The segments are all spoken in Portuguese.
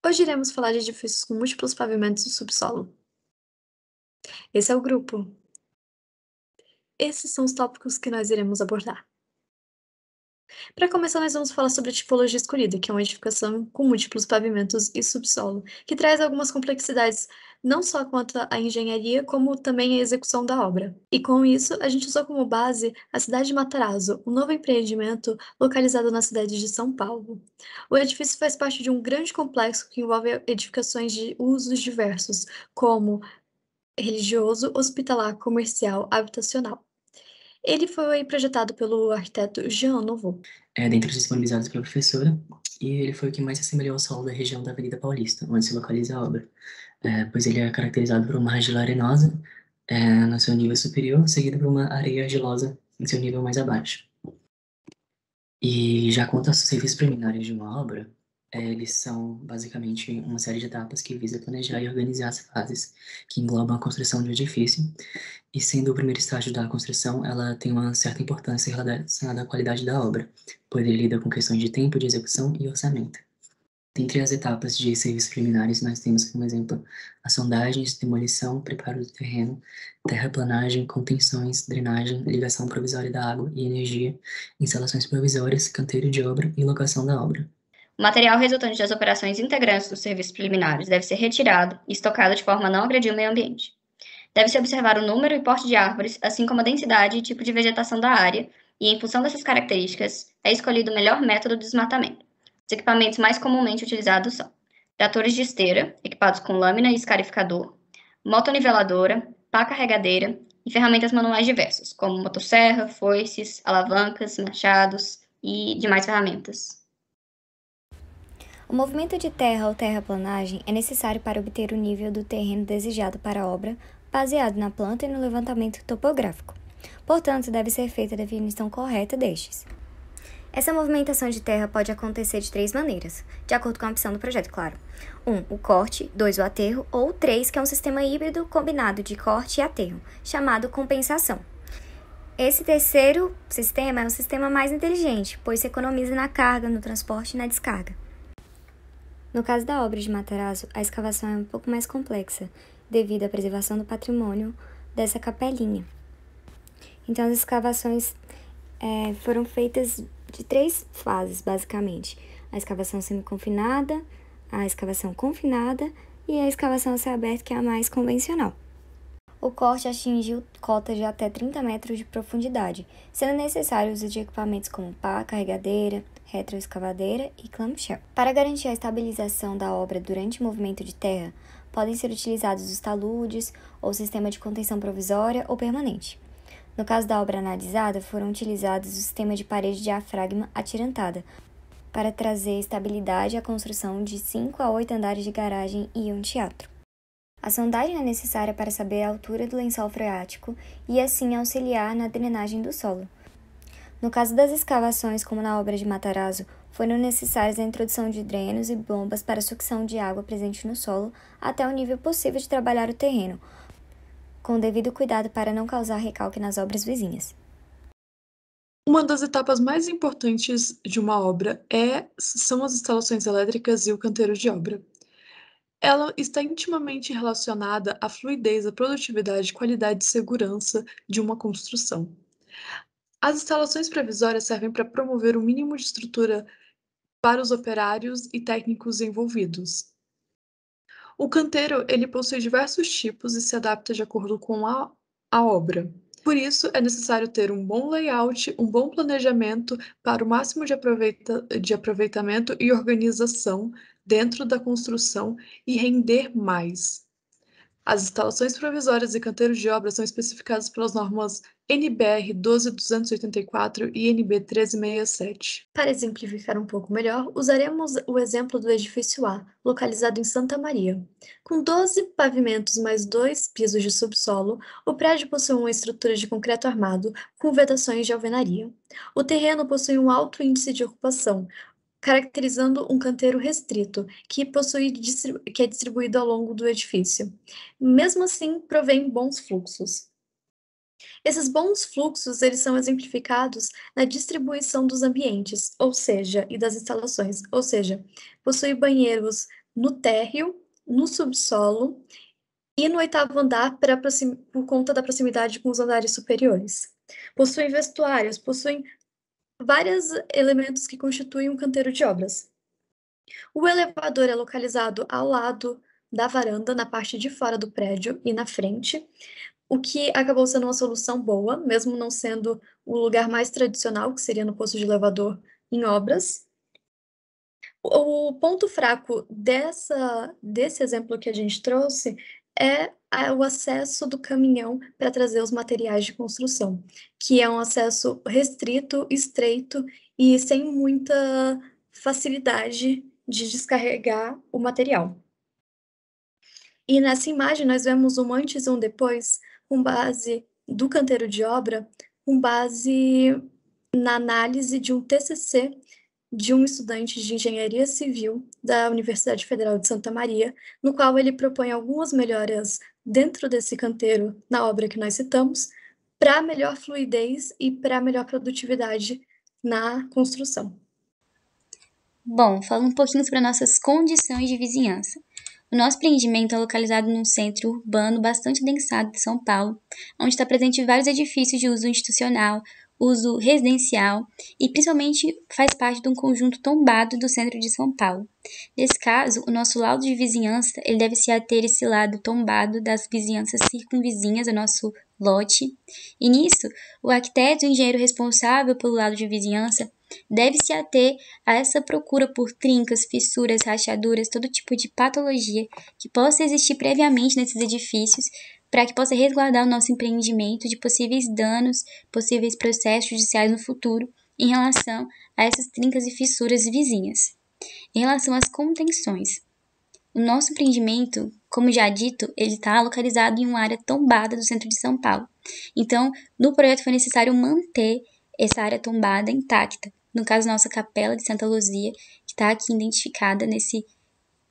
Hoje iremos falar de edifícios com múltiplos pavimentos e subsolo. Esse é o grupo. Esses são os tópicos que nós iremos abordar. Para começar, nós vamos falar sobre a tipologia escolhida, que é uma edificação com múltiplos pavimentos e subsolo, que traz algumas complexidades, não só quanto à engenharia, como também à execução da obra. E com isso, a gente usou como base a cidade de Matarazzo, um novo empreendimento localizado na cidade de São Paulo. O edifício faz parte de um grande complexo que envolve edificações de usos diversos, como religioso, hospitalar, comercial, habitacional. Ele foi projetado pelo arquiteto Jean Nouveau. Dentre os disponibilizados pela professora, e ele foi o que mais se assemelhou ao solo da região da Avenida Paulista, onde se localiza a obra, pois ele é caracterizado por uma argila arenosa no seu nível superior, seguido por uma areia argilosa em seu nível mais abaixo. E já quanto aos serviços preliminares de uma obra, eles são basicamente uma série de etapas que visa planejar e organizar as fases que englobam a construção de um edifício, e sendo o primeiro estágio da construção, ela tem uma certa importância relacionada à qualidade da obra, pois ele lida com questões de tempo de execução e orçamento. Dentre as etapas de serviços preliminares, nós temos como exemplo as sondagens, demolição, preparo do terreno, terraplanagem, contenções, drenagem, ligação provisória da água e energia, instalações provisórias, canteiro de obra e locação da obra. O material resultante das operações integrantes dos serviços preliminares deve ser retirado e estocado de forma a não agredir o meio ambiente. Deve-se observar o número e porte de árvores, assim como a densidade e tipo de vegetação da área, e, em função dessas características, é escolhido o melhor método de desmatamento. Os equipamentos mais comumente utilizados são tratores de esteira, equipados com lâmina e escarificador, motoniveladora, pá carregadeira e ferramentas manuais diversas, como motosserra, foices, alavancas, machados e demais ferramentas. O movimento de terra ou terraplanagem é necessário para obter o nível do terreno desejado para a obra, baseado na planta e no levantamento topográfico. Portanto, deve ser feita a definição correta destes. Essa movimentação de terra pode acontecer de 3 maneiras, de acordo com a opção do projeto, claro. 1. O corte, 2. O aterro, ou 3, que é um sistema híbrido combinado de corte e aterro, chamado compensação. Esse terceiro sistema é um sistema mais inteligente, pois se economiza na carga, no transporte e na descarga. No caso da obra de Matarazzo, a escavação é um pouco mais complexa, devido à preservação do patrimônio dessa capelinha. Então, as escavações foram feitas de 3 fases, basicamente. A escavação semi-confinada, a escavação confinada e a escavação a céu aberto, que é a mais convencional. O corte atingiu cotas de até 30 metros de profundidade, sendo necessário o uso de equipamentos como pá, carregadeira, retroescavadeira e clamshell. Para garantir a estabilização da obra durante o movimento de terra, podem ser utilizados os taludes ou sistema de contenção provisória ou permanente. No caso da obra analisada, foram utilizados o sistema de parede de diafragma atirantada, para trazer estabilidade à construção de 5 a 8 andares de garagem e um teatro. A sondagem é necessária para saber a altura do lençol freático e assim auxiliar na drenagem do solo. No caso das escavações, como na obra de Matarazzo, foram necessárias a introdução de drenos e bombas para sucção de água presente no solo até o nível possível de trabalhar o terreno, com devido cuidado para não causar recalque nas obras vizinhas. Uma das etapas mais importantes de uma obra são as instalações elétricas e o canteiro de obra. Ela está intimamente relacionada à fluidez, à produtividade, qualidade e segurança de uma construção. As instalações provisórias servem para promover o mínimo de estrutura para os operários e técnicos envolvidos. O canteiro, ele possui diversos tipos e se adapta de acordo com a obra. Por isso, é necessário ter um bom layout, um bom planejamento para o máximo de aproveitamento e organização dentro da construção e render mais. As instalações provisórias e canteiros de obra são especificadas pelas normas NBR 12284 e NB 1367. Para exemplificar um pouco melhor, usaremos o exemplo do edifício A, localizado em Santa Maria. Com 12 pavimentos mais 2 pisos de subsolo, o prédio possui uma estrutura de concreto armado com vedações de alvenaria. O terreno possui um alto índice de ocupação, caracterizando um canteiro restrito, que é distribuído ao longo do edifício. Mesmo assim, provém bons fluxos. Esses bons fluxos, eles são exemplificados na distribuição dos ambientes, ou seja, e das instalações, ou seja, possui banheiros no térreo, no subsolo e no 8º andar por conta da proximidade com os andares superiores. Possuem vestuários, possuem vários elementos que constituem um canteiro de obras. O elevador é localizado ao lado da varanda, na parte de fora do prédio e na frente, o que acabou sendo uma solução boa, mesmo não sendo o lugar mais tradicional, que seria no posto de elevador em obras. O ponto fraco desse exemplo que a gente trouxe é o acesso do caminhão para trazer os materiais de construção, que é um acesso restrito, estreito e sem muita facilidade de descarregar o material. E nessa imagem nós vemos um antes e um depois, com base do canteiro de obra, com base na análise de um TCC de um estudante de engenharia civil da Universidade Federal de Santa Maria, no qual ele propõe algumas melhoras dentro desse canteiro, na obra que nós citamos, para melhor fluidez e para melhor produtividade na construção. Bom, falando um pouquinho sobre nossas condições de vizinhança. O nosso empreendimento é localizado num centro urbano bastante densado de São Paulo, onde está presente vários edifícios de uso institucional, uso residencial e principalmente faz parte de um conjunto tombado do centro de São Paulo. Nesse caso, o nosso laudo de vizinhança ele deve se ater esse lado tombado das vizinhanças circunvizinhas ao nosso lote. E nisso, o arquiteto e o engenheiro responsável pelo laudo de vizinhança deve se ater a essa procura por trincas, fissuras, rachaduras, todo tipo de patologia que possa existir previamente nesses edifícios, para que possa resguardar o nosso empreendimento de possíveis danos, possíveis processos judiciais no futuro em relação a essas trincas e fissuras vizinhas. Em relação às contenções, o nosso empreendimento, como já dito, ele está localizado em uma área tombada do centro de São Paulo. Então, no projeto foi necessário manter essa área tombada intacta. No caso, nossa capela de Santa Luzia, que está aqui identificada nesse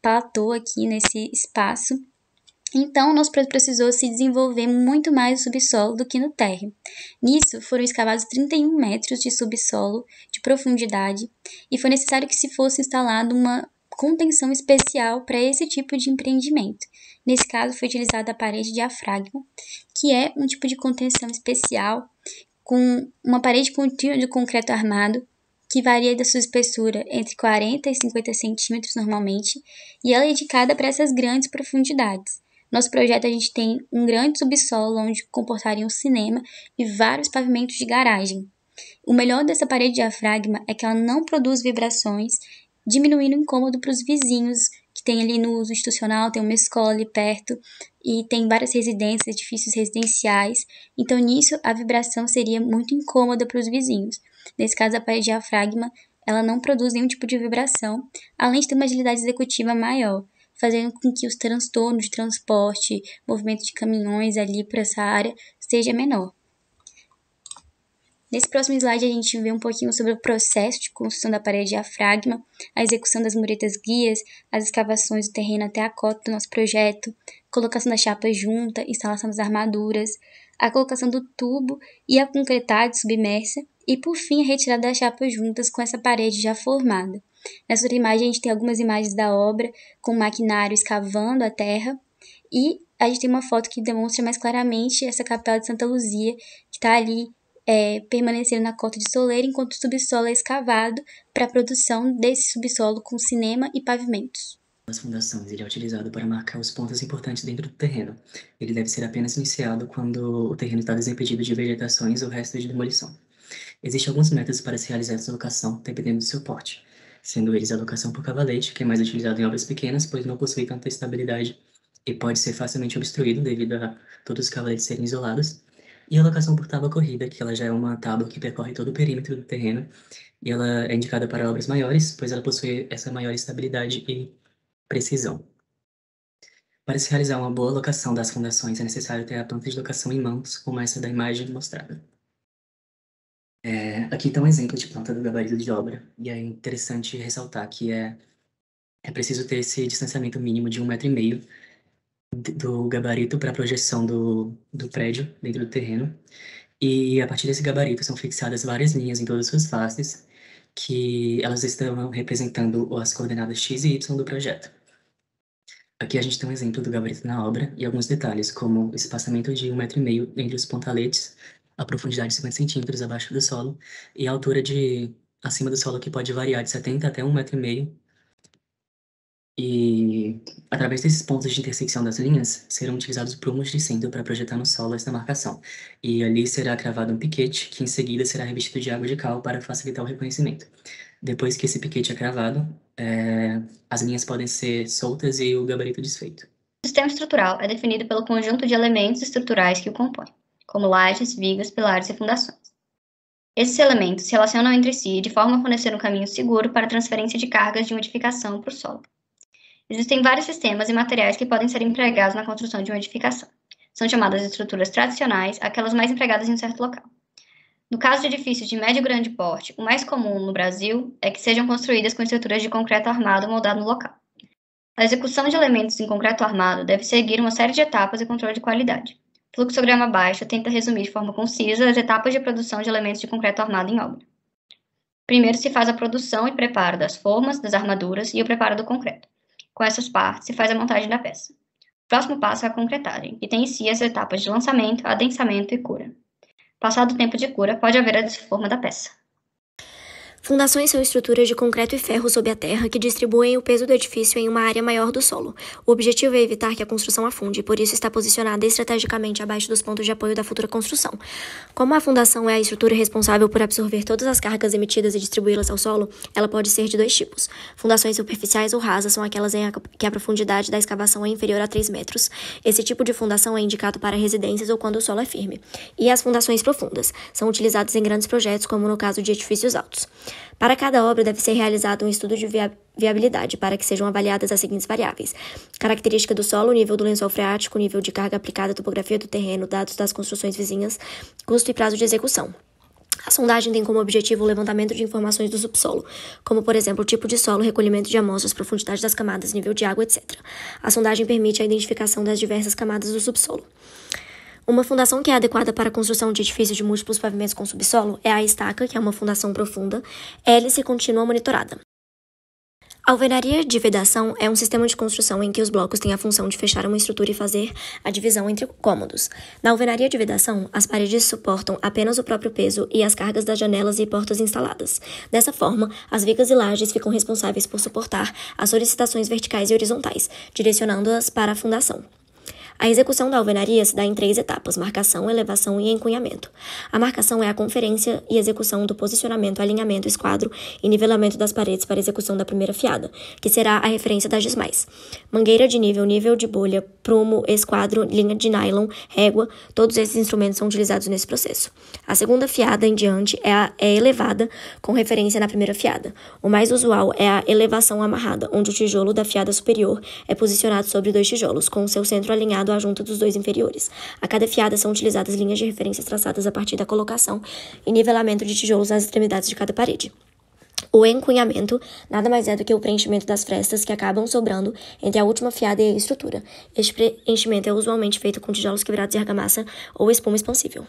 platô aqui, nesse espaço. Então, o nosso projeto precisou se desenvolver muito mais no subsolo do que no térreo. Nisso, foram escavados 31 metros de subsolo de profundidade e foi necessário que se fosse instalada uma contenção especial para esse tipo de empreendimento. Nesse caso, foi utilizada a parede de diafragma, que é um tipo de contenção especial com uma parede contínua de concreto armado, que varia da sua espessura entre 40 e 50 centímetros normalmente, e ela é indicada para essas grandes profundidades. Nosso projeto, a gente tem um grande subsolo onde comportaria um cinema e vários pavimentos de garagem. O melhor dessa parede de diafragma é que ela não produz vibrações, diminuindo o incômodo para os vizinhos, que tem ali no uso institucional, tem uma escola ali perto, e tem várias residências, edifícios residenciais. Então, nisso, a vibração seria muito incômoda para os vizinhos. Nesse caso, a parede de diafragma, ela não produz nenhum tipo de vibração, além de ter uma agilidade executiva maior, fazendo com que os transtornos de transporte, movimento de caminhões ali para essa área, seja menor. Nesse próximo slide, a gente vê um pouquinho sobre o processo de construção da parede de diafragma, a execução das muretas guias, as escavações do terreno até a cota do nosso projeto, colocação da chapa junta, instalação das armaduras, a colocação do tubo e a concretagem submersa, e por fim a retirada das chapas juntas com essa parede já formada. Nessa outra imagem, a gente tem algumas imagens da obra com o maquinário escavando a terra, e a gente tem uma foto que demonstra mais claramente essa capela de Santa Luzia, que está ali permanecendo na cota de soleira, enquanto o subsolo é escavado para a produção desse subsolo com cinema e pavimentos. As fundações, ele é utilizado para marcar os pontos importantes dentro do terreno. Ele deve ser apenas iniciado quando o terreno está desimpedido de vegetações ou resto de demolição. Existem alguns métodos para se realizar essa locação, dependendo do seu porte, sendo eles a locação por cavalete, que é mais utilizado em obras pequenas, pois não possui tanta estabilidade e pode ser facilmente obstruído devido a todos os cavaletes serem isolados, e a locação por tábua corrida, que ela já é uma tábua que percorre todo o perímetro do terreno, e ela é indicada para obras maiores, pois ela possui essa maior estabilidade e precisão. Para se realizar uma boa locação das fundações, é necessário ter a planta de locação em mãos, como essa da imagem mostrada. Aqui está um exemplo de planta do gabarito de obra, e é interessante ressaltar que é preciso ter esse distanciamento mínimo de 1,5 m do gabarito para a projeção do prédio dentro do terreno, e a partir desse gabarito são fixadas várias linhas em todas as suas faces, que elas estão representando as coordenadas x e y do projeto. Aqui a gente tem um exemplo do gabarito na obra e alguns detalhes, como o espaçamento de 1,5 m entre os pontaletes, a profundidade de 50 centímetros abaixo do solo e a altura acima do solo, que pode variar de 70 até 1,5 m. E, através desses pontos de intersecção das linhas, serão utilizados prumos de centro para projetar no solo esta marcação. E ali será cravado um piquete, que em seguida será revestido de água de cal para facilitar o reconhecimento. Depois que esse piquete é cravado, as linhas podem ser soltas e o gabarito desfeito. O sistema estrutural é definido pelo conjunto de elementos estruturais que o compõem, como lajes, vigas, pilares e fundações. Esses elementos se relacionam entre si de forma a fornecer um caminho seguro para a transferência de cargas de uma edificação para o solo. Existem vários sistemas e materiais que podem ser empregados na construção de uma edificação. São chamadas de estruturas tradicionais, aquelas mais empregadas em um certo local. No caso de edifícios de médio e grande porte, o mais comum no Brasil é que sejam construídas com estruturas de concreto armado moldado no local. A execução de elementos em concreto armado deve seguir uma série de etapas e controle de qualidade. O fluxograma abaixo tenta resumir de forma concisa as etapas de produção de elementos de concreto armado em obra. Primeiro se faz a produção e preparo das formas, das armaduras e o preparo do concreto. Com essas partes, se faz a montagem da peça. O próximo passo é a concretagem, que tem em si as etapas de lançamento, adensamento e cura. Passado o tempo de cura, pode haver a desforma da peça. Fundações são estruturas de concreto e ferro sob a terra que distribuem o peso do edifício em uma área maior do solo. O objetivo é evitar que a construção afunde, e por isso está posicionada estrategicamente abaixo dos pontos de apoio da futura construção. Como a fundação é a estrutura responsável por absorver todas as cargas emitidas e distribuí-las ao solo, ela pode ser de dois tipos. Fundações superficiais ou rasas são aquelas em que a profundidade da escavação é inferior a 3 metros. Esse tipo de fundação é indicado para residências ou quando o solo é firme. E as fundações profundas são utilizadas em grandes projetos, como no caso de edifícios altos. Para cada obra deve ser realizado um estudo de viabilidade para que sejam avaliadas as seguintes variáveis: característica do solo, nível do lençol freático, nível de carga aplicada, topografia do terreno, dados das construções vizinhas, custo e prazo de execução. A sondagem tem como objetivo o levantamento de informações do subsolo, como, por exemplo, o tipo de solo, recolhimento de amostras, profundidade das camadas, nível de água, etc. A sondagem permite a identificação das diversas camadas do subsolo. Uma fundação que é adequada para a construção de edifícios de múltiplos pavimentos com subsolo é a estaca, que é uma fundação profunda, hélice contínua monitorada. A alvenaria de vedação é um sistema de construção em que os blocos têm a função de fechar uma estrutura e fazer a divisão entre cômodos. Na alvenaria de vedação, as paredes suportam apenas o próprio peso e as cargas das janelas e portas instaladas. Dessa forma, as vigas e lajes ficam responsáveis por suportar as solicitações verticais e horizontais, direcionando-as para a fundação. A execução da alvenaria se dá em 3 etapas: marcação, elevação e encunhamento. A marcação é a conferência e execução do posicionamento, alinhamento, esquadro e nivelamento das paredes para execução da primeira fiada, que será a referência das demais. Mangueira de nível, nível de bolha, prumo, esquadro, linha de nylon, régua, todos esses instrumentos são utilizados nesse processo. A segunda fiada em diante é elevada, com referência na primeira fiada. O mais usual é a elevação amarrada, onde o tijolo da fiada superior é posicionado sobre 2 tijolos, com o seu centro alinhado à junta dos 2 inferiores. A cada fiada são utilizadas linhas de referências traçadas a partir da colocação e nivelamento de tijolos nas extremidades de cada parede. O encunhamento nada mais é do que o preenchimento das frestas que acabam sobrando entre a última fiada e a estrutura. Este preenchimento é usualmente feito com tijolos quebrados e argamassa ou espuma expansível.